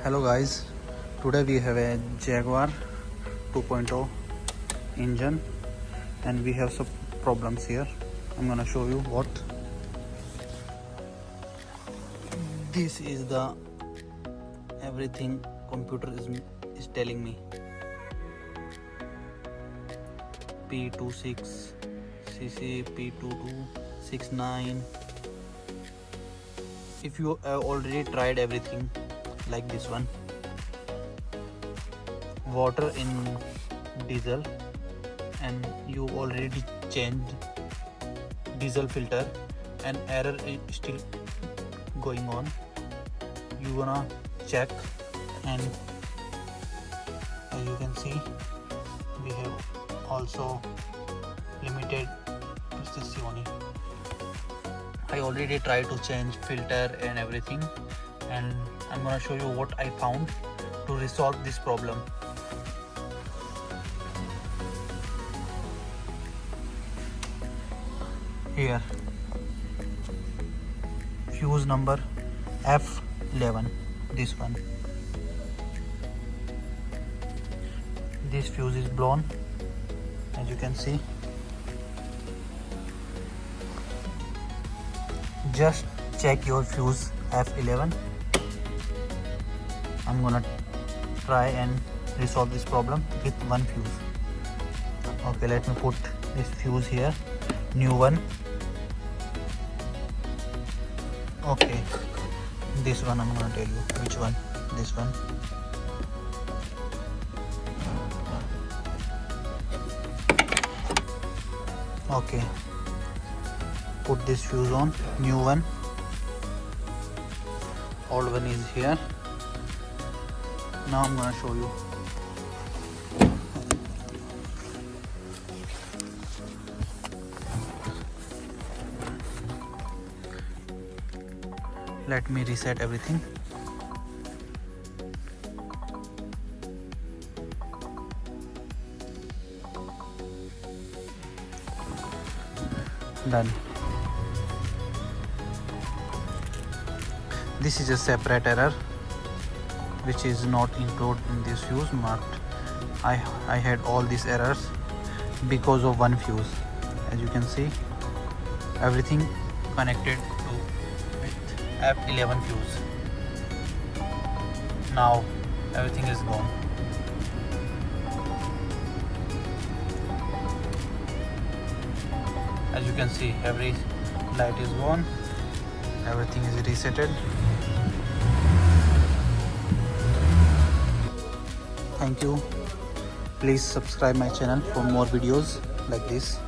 Hello guys, today we have a Jaguar 2.0 engine and we have some problems here. I'm gonna show you what. This is the everything computer is telling me. P26 cc, P2269. If you have already tried everything like this one, water in diesel, and you already changed diesel filter and error is still going on, you gonna check, and as you can see we have also limited precision. I already tried to change filter and everything, and I'm gonna show you what I found to resolve this problem. Here, fuse number F11, this one. This fuse is blown, as you can see. Just check your fuse F11. I'm gonna try and resolve this problem with one fuse. Okay, let me put this fuse here, new one. Okay, this one I'm gonna tell you which one. This one. Okay, put this fuse on, new one. Old one is here. Now I'm gonna show you. Let me reset everything. Done. This is a separate error which is not included in this fuse marked. I had all these errors because of one fuse. As you can see, everything connected to with F11 fuse. Now everything is gone. As you can see, every light is gone, everything is resetted. Thank you. Please subscribe my channel for more videos like this.